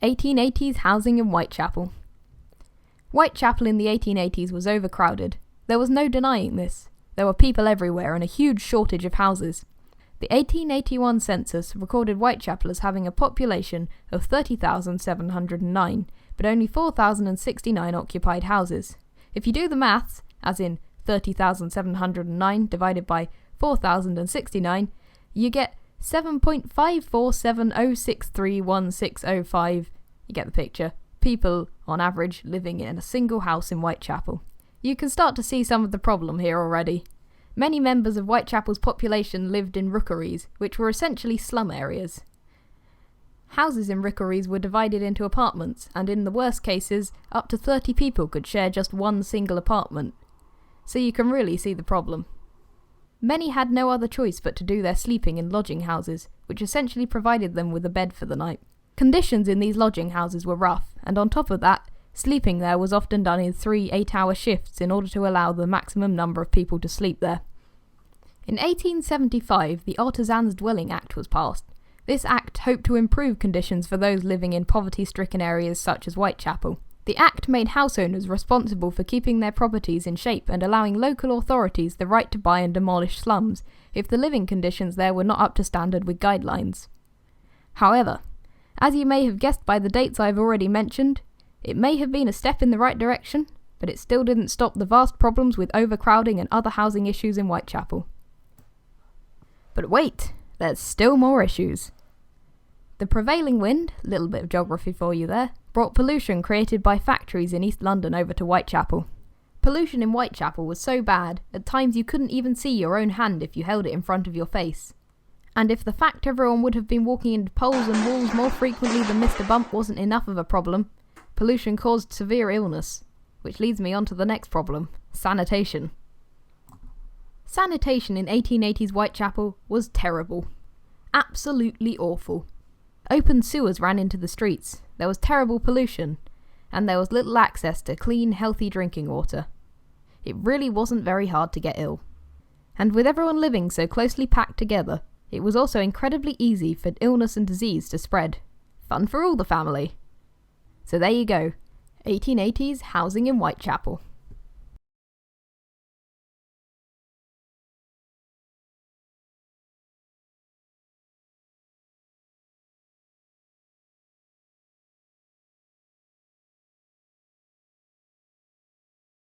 1880s housing in Whitechapel. Whitechapel in the 1880s was overcrowded. There was no denying this. There were people everywhere and a huge shortage of houses. The 1881 census recorded Whitechapel as having a population of 30,709, but only 4,069 occupied houses. If you do the maths, as in 30,709 divided by 4,069, you get 7.547063165. You get the picture. People, on average, living in a single house in Whitechapel. You can start to see some of the problem here already. Many members of Whitechapel's population lived in rookeries, which were essentially slum areas. Houses in rookeries were divided into apartments, and in the worst cases, up to 30 people could share just one single apartment. So you can really see the problem. Many had no other choice but to do their sleeping in lodging houses, which essentially provided them with a bed for the night. Conditions in these lodging houses were rough, and on top of that, sleeping there was often done in 3 8-hour shifts in order to allow the maximum number of people to sleep there. In 1875, the Artisans Dwelling Act was passed. This act hoped to improve conditions for those living in poverty-stricken areas such as Whitechapel. The act made house owners responsible for keeping their properties in shape and allowing local authorities the right to buy and demolish slums if the living conditions there were not up to standard with guidelines. However, as you may have guessed by the dates I've already mentioned, it may have been a step in the right direction, but it still didn't stop the vast problems with overcrowding and other housing issues in Whitechapel. But wait, there's still more issues. The prevailing wind, little bit of geography for you there, brought pollution created by factories in East London over to Whitechapel. Pollution in Whitechapel was so bad, at times you couldn't even see your own hand if you held it in front of your face. And if the fact everyone would have been walking into poles and walls more frequently than Mr. Bump wasn't enough of a problem, pollution caused severe illness. Which leads me on to the next problem, sanitation. Sanitation in 1880s Whitechapel was terrible. Absolutely awful. Open sewers ran into the streets, there was terrible pollution, and there was little access to clean, healthy drinking water. It really wasn't very hard to get ill. And with everyone living so closely packed together, it was also incredibly easy for illness and disease to spread. Fun for all the family. So there you go, 1880s housing in Whitechapel.